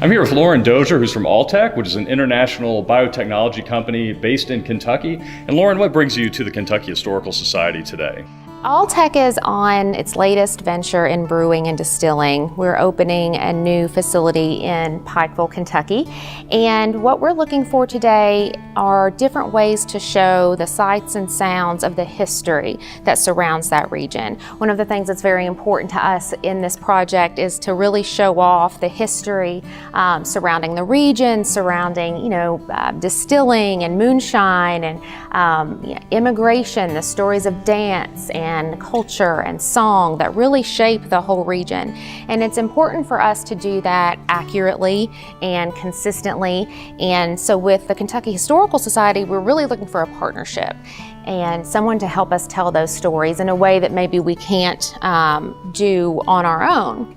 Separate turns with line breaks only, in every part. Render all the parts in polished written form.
I'm here with Lauren Dozier, who's from Alltech, which is an international biotechnology company based in Kentucky. And Lauren, what brings you to the Kentucky Historical Society today?
Alltech is on its latest venture in brewing and distilling. We're opening a new facility in Pikeville, Kentucky. And what we're looking for today are different ways to show the sights and sounds of the history that surrounds that region. One of the things that's very important to us in this project is to really show off the history surrounding the region, surrounding, distilling and moonshine and immigration, the stories of dance and culture and song that really shape the whole region. And it's important for us to do that accurately and consistently. And so with the Kentucky Historical Society, we're really looking for a partnership and someone to help us tell those stories in a way that maybe we can't do on our own.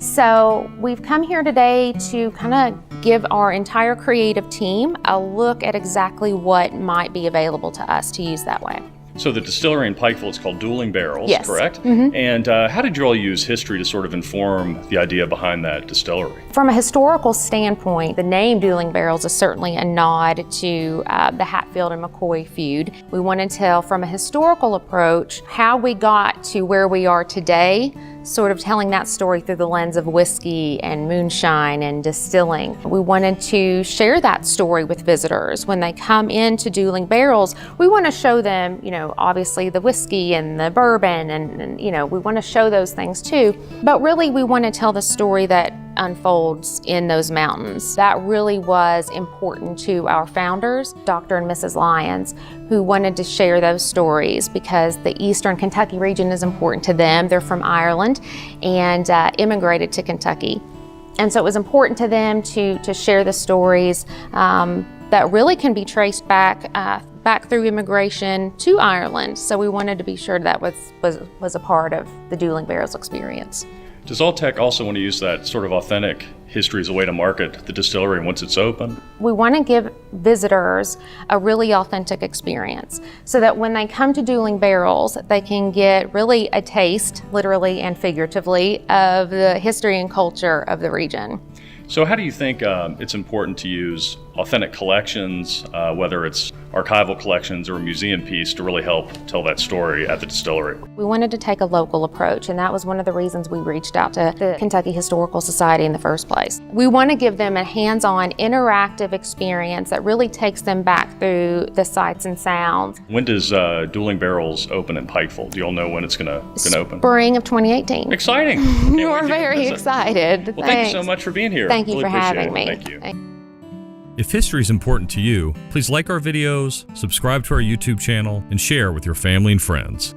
So we've come here today to kind of give our entire creative team a look at exactly what might be available to us to use that way.
So the distillery in Pikeville is called Dueling Barrels,
yes.
Correct?
Mm-hmm.
And how did you all use history to sort of inform the idea behind that distillery?
From a historical standpoint, the name Dueling Barrels is certainly a nod to the Hatfield and McCoy feud. We want to tell from a historical approach how we got to where we are today, sort of telling that story through the lens of whiskey and moonshine and distilling. We wanted to share that story with visitors. When they come into Dueling Barrels, we want to show them, obviously the whiskey and the bourbon and we want to show those things too. But really we want to tell the story that unfolds in those mountains. That really was important to our founders, Dr. and Mrs. Lyons, who wanted to share those stories because the Eastern Kentucky region is important to them. They're from Ireland and immigrated to Kentucky. And so it was important to them to share the stories that really can be traced back through immigration to Ireland. So we wanted to be sure that was a part of the Dueling Barrels experience.
Does Alltech also want to use that sort of authentic history as a way to market the distillery once it's open?
We want to give visitors a really authentic experience so that when they come to Dueling Barrels, they can get really a taste, literally and figuratively, of the history and culture of the region.
So how do you think it's important to use authentic collections, whether it's archival collections or a museum piece, to really help tell that story at the distillery?
We wanted to take a local approach, and that was one of the reasons we reached out to the Kentucky Historical Society in the first place. We want to give them a hands-on, interactive experience that really takes them back through the sights and sounds.
When does Dueling Barrels open in Pikeville? Do you all know when it's going to open?
Spring of 2018.
Exciting!
We're very excited.
Well, thank you so much for being here.
Thank you
really
for having me.
Thank you.
If history is important to you, please like our videos, subscribe to our YouTube channel, and share with your family and friends.